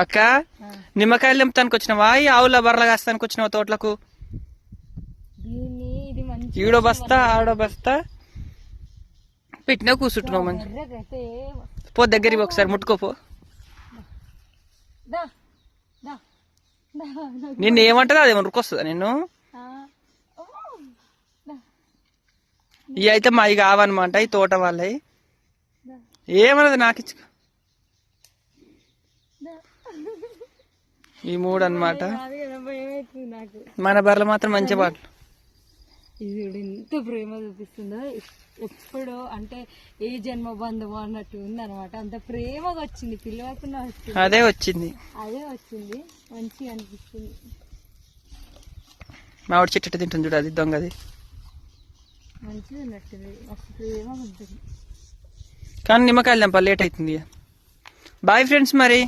అక్క నిమ్మకాయలు తెంపుతానికి వచ్చినావా ఈ ఆవుల బర్రెల కాస్తానికి వచ్చినావా తోటలకు? ఈడో బస్తా ఆడో బస్తా పెట్టినా కూర్చుంటున్నావు. మంచి పో దగ్గరికి ఒకసారి ముట్టుకోపో. నిన్ను ఏమంటదా అదేమో రుకొస్తుందా నిన్ను? ఇవి అయితే మావి కావన్నమాట, ఈ తోట వాళ్ళవి. ఏమన్నది నాకు ఇచ్చుకో. ఈ మూడు అన్నమాట. మన బర్రెలు మాత్రం మంచి బాటలు. ఇది ఎంత ప్రేమ చూపిస్తుందో, ఎప్పుడో అంటే ఏ జన్మ బంధువు అన్నట్టు ఉంది అనమాట. అంత ప్రేమగా వచ్చింది, పిల్లవకుండా వచ్చింది. అదే వచ్చింది మంచిగా అనిపిస్తుంది. మామిడి చెట్టు తింటుంది చూడు, అది దొంగది. మంచిగా ఉన్నట్టుంది, మస్తు ప్రేమగా ఉంటుంది. కానీ నిమ్మకాయలు తెంప లేట్ అవుతుంది. బాయ్ ఫ్రెండ్స్ మరి.